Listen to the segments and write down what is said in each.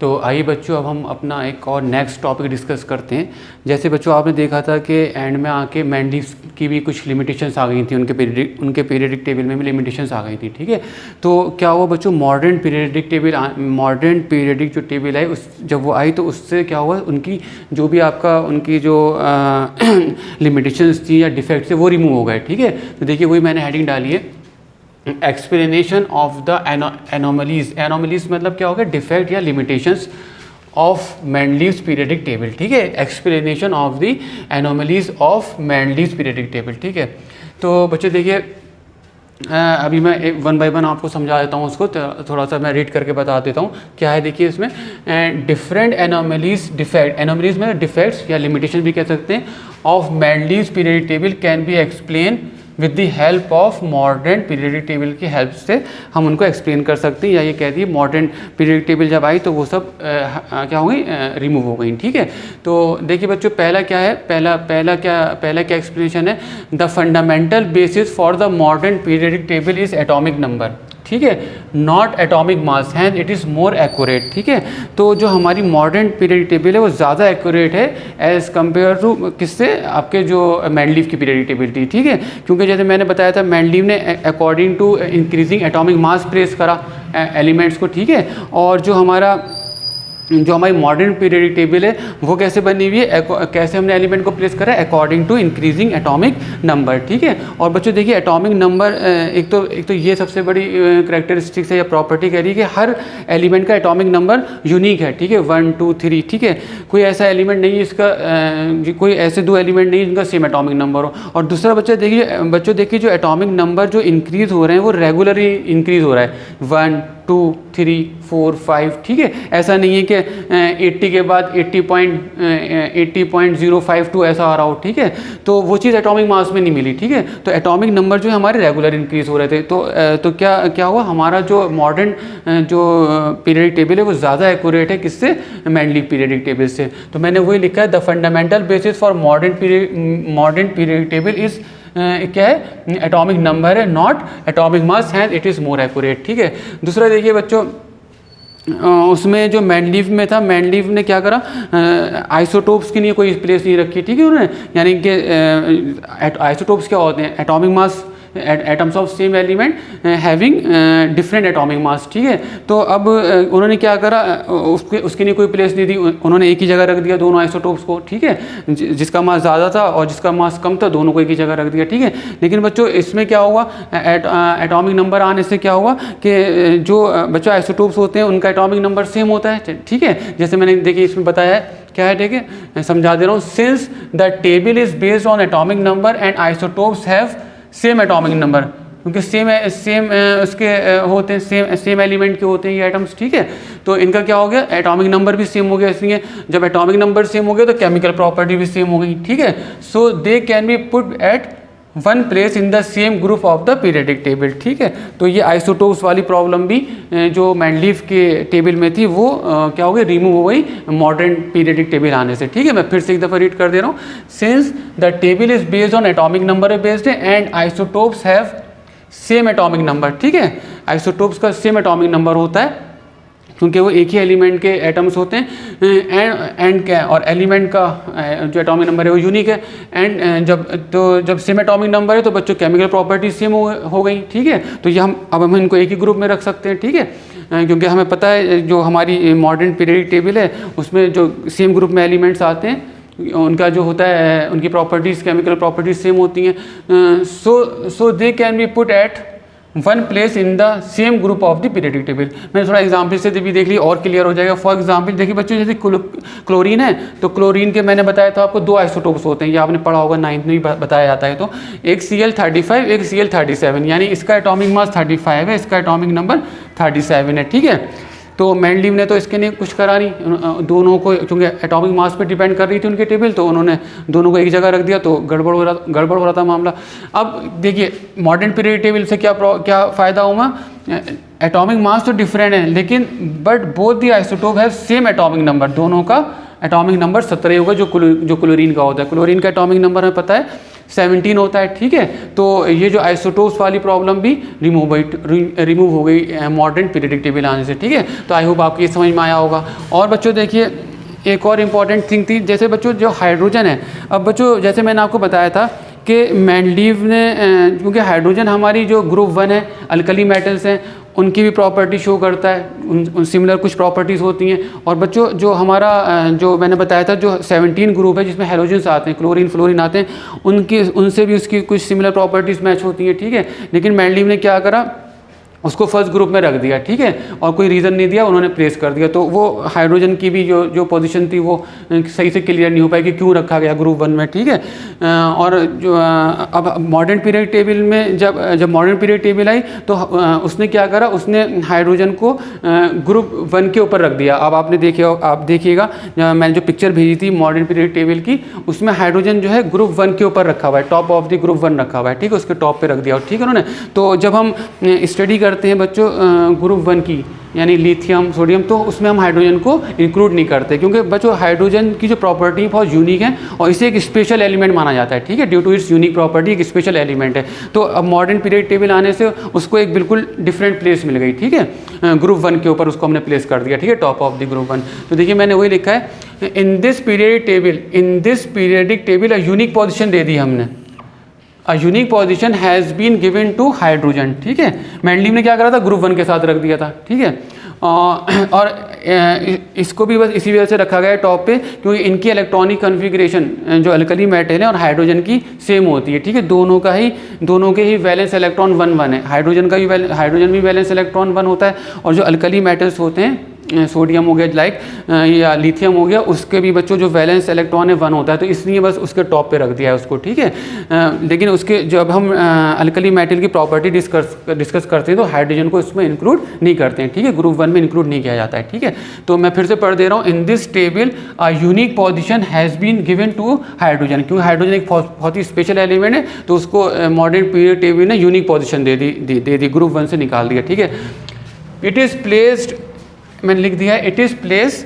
तो आइए बच्चों, अब हम अपना एक और नेक्स्ट टॉपिक डिस्कस करते हैं। जैसे बच्चों आपने देखा था कि एंड में आके मेंडलीव्स की भी कुछ लिमिटेशंस आ गई थी, उनके पीरियडिक टेबल में भी लिमिटेशंस आ गई थी, ठीक है। तो क्या हुआ बच्चों, मॉडर्न पीरियडिक जो टेबल है जब वो आई तो उससे क्या हुआ, उनकी जो लिमिटेशंस थी या डिफेक्ट्स थे वो रिमूव हो गए, ठीक है। तो देखिए वही मैंने हेडिंग डाली है, एक्सप्लेनेशन ऑफ द एनोमलीज मतलब क्या होगा, डिफेक्ट या limitations of Mendeleev's periodic table, ठीक है। Explanation of the anomalies of Mendeleev's periodic table, ठीक है। तो बच्चे देखिए अभी मैं वन बाय वन आपको समझा देता हूँ उसको, थोड़ा सा मैं रीड करके बता देता हूँ क्या है। देखिए इसमें डिफरेंट एनोमलीज में डिफेक्ट्स या लिमिटेशन भी कह सकते हैं of Mendeleev's periodic table can be explain with the help of modern periodic table की हेल्प से हम उनको एक्सप्लेन कर सकते हैं, या ये कह दिए मॉडर्न पीरियडिक टेबल जब आई तो वो सब क्या हो गई, रिमूव हो गई, ठीक है। तो देखिए बच्चों पहला क्या है, पहला क्या एक्सप्लेनेशन है, the fundamental basis for the modern periodic table is atomic number, ठीक है, not atomic mass, hand it is more accurate, ठीक है। तो जो हमारी मॉडर्न पीरियडिक टेबल है वो ज़्यादा एक्यूरेट है एज़ कम्पेयर टू किससे, आपके जो मेंडलीव की पीरियडिक टेबल थी, ठीक है। क्योंकि जैसे मैंने बताया था मेंडलीव ने according to increasing atomic mass place करा एलिमेंट्स को, ठीक है। और जो हमारी मॉडर्न पीरियडिक टेबल है वो कैसे बनी हुई है, कैसे हमने एलिमेंट को प्लेस करा है, according to increasing atomic number, ठीक है। और बच्चों देखिए एटॉमिक नंबर एक तो ये सबसे बड़ी करेक्टरिस्टिक्स है या प्रॉपर्टी कह रही है कि हर एलिमेंट का एटॉमिक नंबर यूनिक है, ठीक है, 1 2 3, ठीक है। कोई ऐसा एलिमेंट नहीं है इसका, कोई ऐसे दो एलिमेंट नहीं जिनका सेम एटॉमिक नंबर हो। और दूसरा बच्चों देखिए जो एटॉमिक नंबर जो इंक्रीज़ हो रहे हैं वो रेगुलरली इंक्रीज़ हो रहा है, 1 2 3 4 5, ठीक है। ऐसा नहीं है कि 80 के बाद 80.052 ऐसा आ रहा हो, ठीक है। तो वो चीज़ एटॉमिक मास में नहीं मिली, ठीक है। तो एटॉमिक नंबर जो है हमारे रेगुलर इंक्रीज हो रहे थे। तो क्या हुआ, हमारा जो मॉडर्न जो पीरियडिक टेबल है वो ज़्यादा एक्यूरेट है किससे, मेंडलीव पीरियडिक टेबल से। तो मैंने वही लिखा है, the fundamental basis for modern periodic table is क्या है, एटॉमिक नंबर है, not atomic mass, hand it is more accurate, ठीक है। दूसरा देखिए बच्चों उसमें जो मेंडलीव में था, मेंडलीव ने क्या करा, आइसोटोप्स के लिए कोई प्लेस नहीं रखी, ठीक है उन्होंने, यानी कि आइसोटोप्स क्या होते हैं, atomic mass atoms of same element having different atomic mass, ठीक है। तो अब उन्होंने क्या करा, उसके लिए कोई प्लेस नहीं दी, उन्होंने एक ही जगह रख दिया दोनों आइसोटोप्स को, ठीक है। जिसका मास ज़्यादा था और जिसका मास कम था दोनों को एक ही जगह रख दिया, ठीक है। लेकिन बच्चों इसमें क्या हुआ, एटॉमिक नंबर आने से क्या हुआ कि जो बच्चों आइसोटोप्स होते हैं उनका एटॉमिक नंबर सेम होता है, ठीक है। जैसे मैंने देखिए इसमें बताया है क्या है, ठीक है, मैं समझा दे रहा हूँ। Since the table is based on atomic number and isotopes have same atomic number, क्योंकि सेम उसके होते हैं, सेम एलिमेंट के होते हैं ये एटम्स, ठीक है। तो इनका क्या हो गया, एटॉमिक नंबर भी सेम हो गया, इसलिए जब एटॉमिक नंबर सेम हो गया तो केमिकल प्रॉपर्टी भी सेम हो गई, ठीक है। So they can be put at one place in the same group of the periodic table, ठीक है। तो ये आइसोटोप्स वाली प्रॉब्लम भी जो मेंडलीव के टेबल में थी वो क्या हो गई, रिमूव हो गई मॉडर्न पीरियडिक टेबल आने से, ठीक है। मैं फिर से एक दफ़ा रीड कर दे रहा हूँ, since the table is based on atomic number based and isotopes have same atomic number, ठीक है। आइसोटोप्स का सेम एटॉमिक नंबर होता है क्योंकि वो एक ही एलिमेंट के एटम्स होते हैं, एंड क्या, और एलिमेंट का जो एटॉमिक नंबर है वो यूनिक है। एंड जब सेम एटॉमिक नंबर है तो बच्चों केमिकल प्रॉपर्टी सेम हो गई, ठीक है। तो ये हम इनको एक ही ग्रुप में रख सकते हैं, ठीक है, क्योंकि हमें पता है जो हमारी मॉडर्न पीरियडिक टेबल है उसमें जो सेम ग्रुप में एलिमेंट्स आते हैं उनका जो होता है, उनकी प्रॉपर्टीज़, केमिकल प्रॉपर्टीज सेम होती हैं। So they can be put at one place in the same group of the periodic table. मैंने थोड़ा एग्जाम्पल से भी देख ली और क्लियर हो जाएगा। फॉर एग्जाम्पल देखिए बच्चों, जैसे क्लोरीन है तो क्लोरीन के मैंने बताया था आपको दो आइसोटोप्स होते हैं, ये आपने पढ़ा होगा, 9th में भी बताया जाता है। तो एक Cl35 एक Cl37, यानी इसका एटॉमिक मास 35 है, इसका एटॉमिक नंबर 37 है, ठीक है। तो मेंडलीव ने तो इसके लिए कुछ करा नहीं, दोनों को चूँकि एटॉमिक मास पे डिपेंड कर रही थी उनकी टेबल, तो उन्होंने दोनों को एक जगह रख दिया, तो गड़बड़ हो रहा था मामला। अब देखिए मॉडर्न पीरियडिक टेबल से क्या फ़ायदा हुआ, एटॉमिक मास तो डिफरेंट है लेकिन but both the isotope have same atomic number, दोनों का एटॉमिक नंबर 17 होगा जो क्लोरीन का होता है। क्लोरीन का एटॉमिक नंबर हमें पता है 17 होता है, ठीक है। तो ये जो आइसोटोप्स वाली प्रॉब्लम भी रिमूव हो गई मॉडर्न पीरियडिक टेबल आने से, ठीक है। तो आई होप आपको ये समझ में आया होगा। और बच्चों देखिए एक और इम्पॉर्टेंट थिंग थी, जैसे बच्चों जो हाइड्रोजन है, अब बच्चों जैसे मैंने आपको बताया था कि मेंडलीव ने क्योंकि हाइड्रोजन हमारी जो ग्रुप 1 है, अल्कली मेटल्स हैं, उनकी भी प्रॉपर्टी शो करता है, उन सिमिलर कुछ प्रॉपर्टीज़ होती हैं। और बच्चों जो हमारा जो मैंने बताया था जो 17 ग्रुप है जिसमें हेलोजन्स आते हैं, क्लोरीन फ्लोरीन आते हैं, उनसे भी उसकी कुछ सिमिलर प्रॉपर्टीज़ मैच होती हैं, ठीक है। लेकिन मेंडलीव ने क्या करा, उसको फर्स्ट ग्रुप में रख दिया, ठीक है, और कोई रीज़न नहीं दिया, उन्होंने प्लेस कर दिया। तो वो हाइड्रोजन की भी जो पोजीशन थी वो सही से क्लियर नहीं हो पाई कि क्यों रखा गया ग्रुप 1 में, ठीक है। और जो अब मॉडर्न पीरियड टेबल में जब मॉडर्न पीरियड टेबल आई तो उसने क्या करा, उसने हाइड्रोजन को ग्रुप 1 के ऊपर रख दिया। अब आप देखिएगा मैंने जो पिक्चर भेजी थी मॉडर्न पीरियड टेबल की, उसमें हाइड्रोजन जो है ग्रुप 1 के ऊपर रखा हुआ है, टॉप ऑफ द ग्रुप 1 रखा हुआ है, ठीक है, उसके टॉप पे रख दिया, ठीक है उन्होंने। तो जब हम स्टडी करते हैं बच्चों ग्रुप 1 की, यानी लिथियम सोडियम, तो उसमें हम हाइड्रोजन को इंक्लूड नहीं करते, क्योंकि बच्चों हाइड्रोजन की जो प्रॉपर्टी बहुत यूनिक है और इसे एक स्पेशल एलिमेंट माना जाता है, ठीक है, due to its unique property एक स्पेशल एलिमेंट है। तो अब मॉडर्न पीरियड टेबल आने से उसको एक बिल्कुल डिफरेंट प्लेस मिल गई, ठीक है, ग्रुप 1 के ऊपर उसको हमने प्लेस कर दिया, ठीक है, टॉप ऑफ द ग्रुप 1। तो देखिए मैंने वही लिखा है, in this periodic table a unique position दे दी हमने, a unique position has been given to hydrogen, ठीक है। मेंडलीव ने क्या करा था, ग्रुप 1 के साथ रख दिया था, ठीक है। और इसको भी बस इसी वजह से रखा गया है टॉप पे, क्योंकि इनकी इलेक्ट्रॉनिक कन्फिग्रेशन जो अल्कली मेटल है और हाइड्रोजन की सेम होती है, ठीक है। दोनों के ही वैलेंस इलेक्ट्रॉन 1 है। हाइड्रोजन भी वैलेंस इलेक्ट्रॉन 1 होता है, और जो अल्कली मेटल्स होते हैं सोडियम हो गया लाइक या लिथियम हो गया, उसके भी बच्चों जो वैलेंस इलेक्ट्रॉन है 1 होता है, तो इसलिए बस उसके टॉप पे रख दिया है उसको, ठीक है। लेकिन उसके जब हम अल्कली मेटल की प्रॉपर्टी डिस्कस करते हैं तो हाइड्रोजन को इसमें इंक्लूड नहीं करते हैं, ठीक है, ग्रुप 1 में इंक्लूड नहीं किया जाता है, ठीक है। तो मैं फिर से पढ़ दे रहा हूँ, in this table a unique position has been given to hydrogen, क्योंकि हाइड्रोजन एक बहुत ही स्पेशल एलिमेंट है, तो उसको मॉडर्न पीरियड टेबल ने यूनिक पोजिशन दे दी, ग्रुप 1 से निकाल दिया, ठीक है। इट इज़ प्लेस्ड, मैंने लिख दिया है, it is place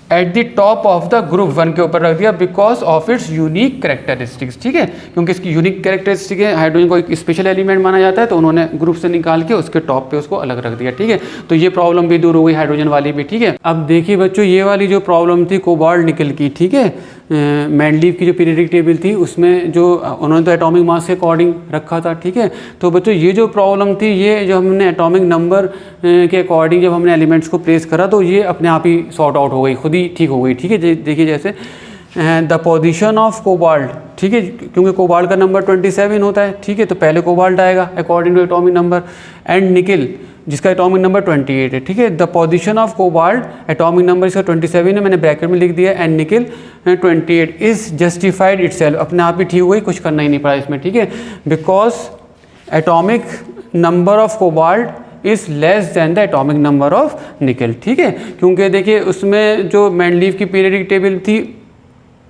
at the top of the group 1 के ऊपर रख दिया because of its unique characteristics, ठीक है, क्योंकि इसकी यूनिक कैरेक्टरिस्टिक है, हाइड्रोजन को एक स्पेशल एलिमेंट माना जाता है, तो उन्होंने ग्रुप से निकाल के उसके टॉप पे उसको अलग रख दिया, ठीक है। तो ये प्रॉब्लम भी दूर हो गई हाइड्रोजन वाली भी, ठीक है। अब देखिए बच्चों, ये वाली जो प्रॉब्लम थी कोबाल्ट निकल की, ठीक है, मेंडलीव की जो पीरियडिक टेबल थी उसमें जो उन्होंने तो एटॉमिक मास के अकॉर्डिंग रखा था, ठीक है। तो बच्चों ये जो प्रॉब्लम थी, ये जो हमने एटॉमिक नंबर के अकॉर्डिंग जब हमने एलिमेंट्स को प्लेस करा तो ये अपने आप ही सॉर्ट आउट हो गई, खुद ही ठीक हो गई, ठीक है। देखिए जैसे द पोजीशन ऑफ कोबाल्ट, ठीक है, क्योंकि कोबाल्ट का नंबर 27 होता है, ठीक है, तो पहले कोबाल्ट आएगा according to atomic number, and nickel जिसका एटॉमिक नंबर 28 है, ठीक है। The position of cobalt atomic number इसका 27 है, मैंने ब्रैकेट में लिख दिया, एंड निकल 28 इज़ जस्टिफाइड इटसेल्फ, अपने आप ही ठीक हुई, कुछ करना ही नहीं पड़ा इसमें, ठीक है। Because atomic number of cobalt is less than the atomic number of nickel, ठीक है। क्योंकि देखिए उसमें जो मेंडलीव की पीरियडिक टेबल थी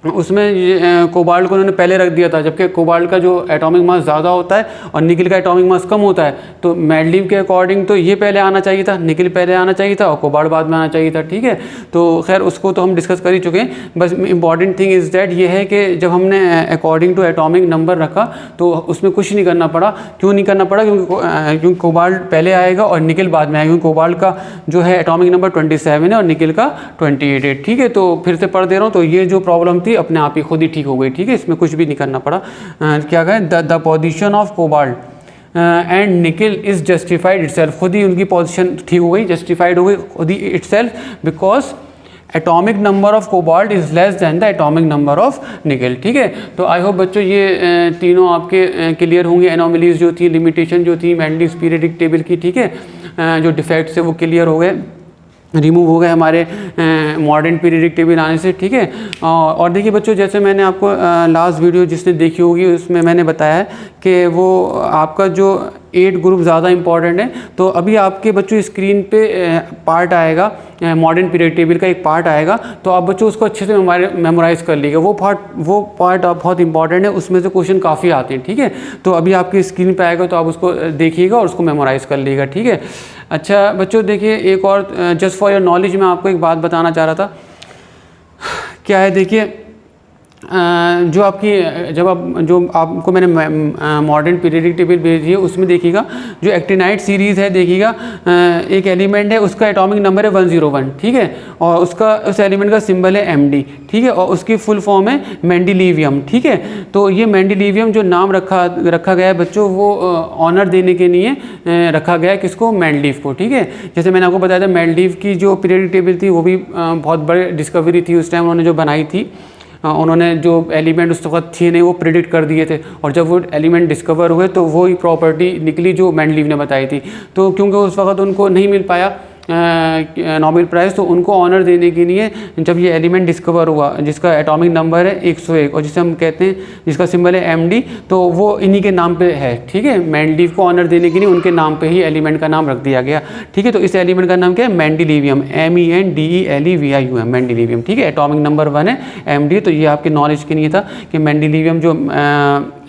उसमें कोबाल्ट को उन्होंने पहले रख दिया था, जबकि कोबाल्ट का जो एटॉमिक मास ज़्यादा होता है और निकल का एटॉमिक मास कम होता है, तो मेंडलीव के अकॉर्डिंग तो ये पहले आना चाहिए था, निकल पहले आना चाहिए था और कोबाल्ट बाद में आना चाहिए था, ठीक है। तो खैर उसको तो हम डिस्कस कर ही चुके हैं। बस इंपॉर्टेंट थिंग इज़ दैट ये है कि जब हमने अकॉर्डिंग टू एटॉमिक नंबर रखा तो उसमें कुछ नहीं करना पड़ा। क्यों नहीं करना पड़ा? क्योंकि कोबाल्ट पहले आएगा और निकल बाद में आएगा, क्योंकि कोबाल्ट का जो है एटॉमिक नंबर 27 है और निकल का 28 है, ठीक है। तो फिर से पढ़ दे रहा हूँ, तो ये जो प्रॉब्लम अपने आप ही खुद ही ठीक हो गई, ठीक है, इसमें कुछ भी नहीं करना पड़ा। क्या कहें, the position of cobalt and निकल इज़ जस्टिफाइड इटसेल्फ, खुद ही उनकी पोजीशन ठीक हो गई, जस्टिफाइड हो गई खुद ही itself, because atomic number of cobalt is less than the atomic number of nickel, ठीक है। तो आई होप बच्चों ये तीनों आपके क्लियर होंगे, एनोमलीज जो थी, लिमिटेशन जो थी मेंडलीव्स पीरियडिक टेबल की, ठीक है, जो डिफेक्ट्स है वो क्लियर हो गए, रिमूव हो गए हमारे मॉडर्न पीरियडिक टेबल आने से, ठीक है। और देखिए बच्चों, जैसे मैंने आपको लास्ट वीडियो जिसने देखी होगी उसमें मैंने बताया है कि वो आपका जो 8 ग्रुप ज़्यादा इंपॉर्टेंट है। तो अभी आपके बच्चों स्क्रीन पे पार्ट आएगा, मॉडर्न पीरियड टेबल का एक पार्ट आएगा, तो आप बच्चों उसको अच्छे से मेमोराइज़ कर लीजिएगा। वो पार्ट बहुत इंपॉर्टेंट है, उसमें से क्वेश्चन काफ़ी आते हैं, ठीक है। तो अभी आपकी स्क्रीन पे आएगा तो आप उसको देखिएगा और उसको मेमोराइज़ कर लीजिएगा, ठीक है। अच्छा बच्चों देखिए, एक और जस्ट फॉर योर नॉलेज मैं आपको एक बात बताना चाह रहा था। क्या है, देखिए जो आपकी जब आप जो आपको मैंने मॉडर्न पीरियडिक टेबल भेजी है उसमें देखिएगा जो एक्टिनाइड सीरीज़ है, देखिएगा एक एलिमेंट है उसका एटॉमिक नंबर है 101, ठीक है, और उसका उस एलिमेंट का सिंबल है MD, ठीक है, और उसकी फुल फॉर्म है मेंडेलिवियम, ठीक है। तो ये मेंडेलिवियम जो नाम रखा गया है बच्चों, वो ऑनर देने के लिए रखा गया है किसको, मेंडलीव को, ठीक है। जैसे मैंने आपको बताया था मेंडलीव की जो पीरियडिक टेबल थी वो भी बहुत बड़ी डिस्कवरी थी उस टाइम, उन्होंने जो बनाई थी। उन्होंने जो एलिमेंट उस वक्त थे नहीं वो प्रिडिक्ट कर दिए थे, और जब वो एलिमेंट डिस्कवर हुए तो वही प्रॉपर्टी निकली जो मेंडलीव ने बताई थी। तो क्योंकि उस वक्त उनको नहीं मिल पाया नोबेल प्राइज़, तो उनको ऑनर देने के लिए जब ये एलिमेंट डिस्कवर हुआ जिसका एटॉमिक नंबर है 101 और जिसे हम कहते हैं जिसका सिंबल है MD, तो वो इन्हीं के नाम पे है, ठीक है। मेंडलीव को ऑनर देने के लिए उनके नाम पे ही एलिमेंट का नाम रख दिया गया, ठीक है। तो इस एलिमेंट का नाम क्या है, मेंडेलिवियम, MENDELEVIUM, मेंडेलिवियम, ठीक है। एटॉमिक नंबर 1 है MD। तो ये आपके नॉलेज के लिए था कि मेंडेलिवियम जो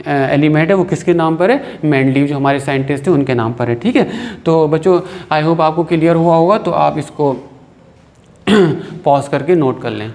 एलिमेंट है वो किसके नाम पर है, मेंडलीव जो हमारे साइंटिस्ट थे उनके नाम पर है, ठीक है। तो बच्चों आई होप आपको क्लियर हुआ होगा, तो आप इसको पॉज करके नोट कर लें।